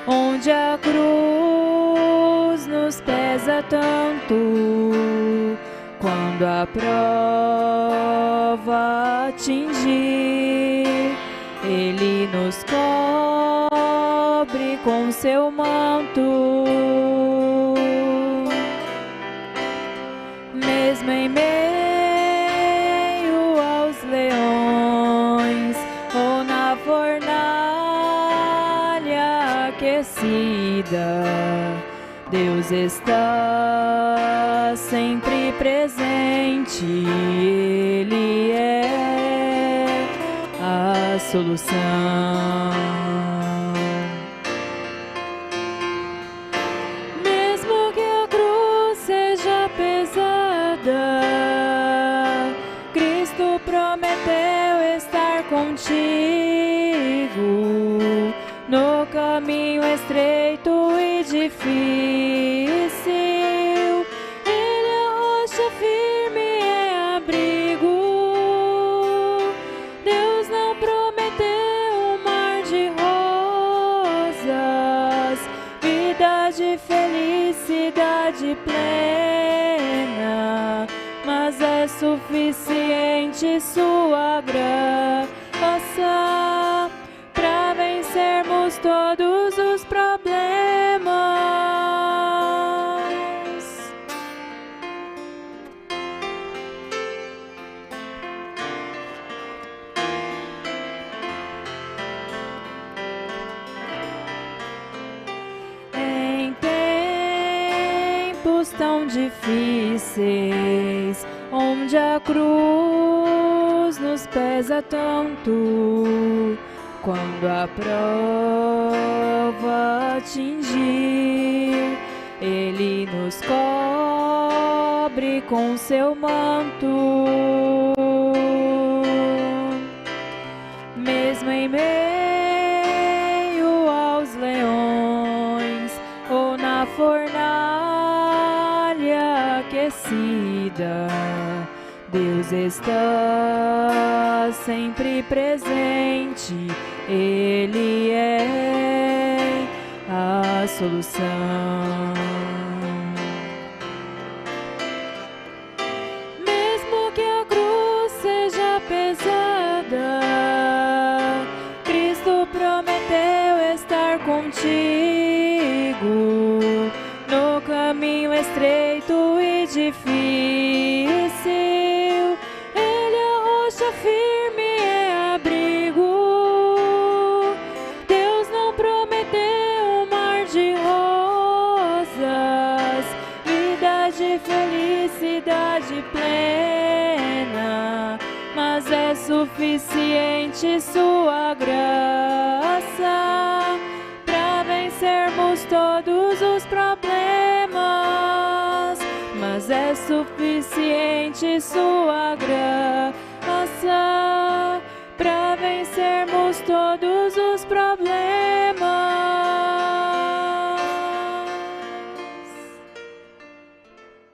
[SPEAKER 1] onde a cruz nos pesa tanto, quando a prova atingir, Ele nos cobre com seu manto. Mesmo em meio aos leões ou na fornalha aquecida, Deus está sempre presente. Ele é a solução. Mesmo que a cruz seja pesada, Cristo prometeu estar contigo no caminho estreito e difícil. Ele é rocha firme, é abrigo. Deus não prometeu um mar de rosas, vida de felicidade plena, mas é suficiente sua graça para vencermos todos os problemas. Em tempos tão difíceis, onde a cruz nos pesa tanto, quando a prova atingir, Ele nos cobre com seu manto. Mesmo em meio aos leões ou na fornalha aquecida, Deus está sempre presente. Ele é a solução. Mesmo que a cruz seja pesada, Cristo prometeu estar contigo no caminho estreito e difícil. Ele é plena, mas é suficiente sua graça para vencermos todos os problemas. Mas é suficiente sua graça para vencermos todos os problemas.